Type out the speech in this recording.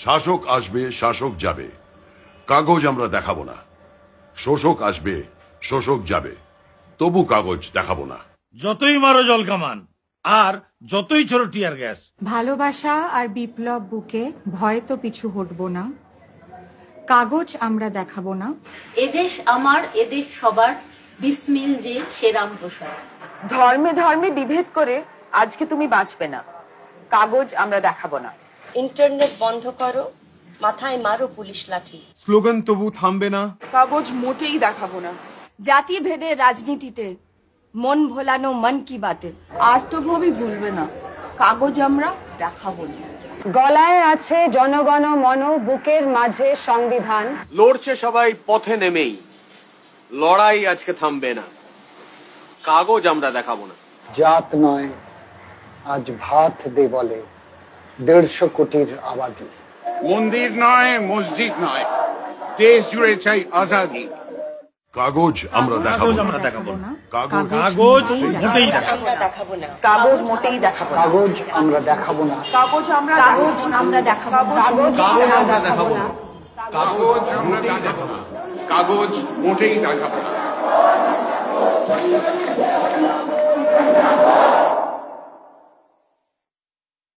শাসক আসবে, শাসক যাবে, কাগজ আমরা দেখাবো না। শোষক আসবে, শোষক যাবে, তবু কাগজ দেখাবো না। যতই মারো জল কামান আর যতই ছোট টিয়ার গ্যাস, ভালোবাসা আর বিপ্লব বুকে ভয় তো পিছু হটবো না, কাগজ আমরা দেখাবো না। এদেশ আমার, এদেশ সবার, বিসমিল যে সে রামপ্রসাদ। ধর্মে ধর্মে বিভেদ করে আজকে তুমি বাঁচবে না, কাগজ আমরা দেখাবো না। ইন্টারনেট বন্ধ করো, মাথায় মারো পুলিশ লাঠি। স্লোগান তবু থামবে না, কাগজ মোটেই দেখাবো না। জাতি ভেদে রাজনীতিতে মন ভোলানো মন কি বাতে, আর্তভবি ভুলবে না, কাগজ আমরা দেখাবো না। গলায় আছে জনগণ মন, বুকের মাঝে সংবিধান। লড়ছে সবাই পথে নেমেই, লড়াই আজকে থামবে না, কাগজ আমরা দেখাবো না। জাত নয় আজ ভাত দে বলে 150 কোটির আবাদি। মন্দির নয়, মসজিদ নয়, দেশ জুড়ে চাই আজাদি। কাগজ আমরা দেখাবো না, কাগজ মোটেই দেখাবো না, কাগজ মোটেই দেখাবো না। কাগজ আমরা দেখাবো না, কাগজ আমরা কাগজ আমরা দেখাবো না, কাগজ আমরা দেখাবো না, কাগজ আমরা দেখাবো না, কাগজ মোটেই দেখাবো না।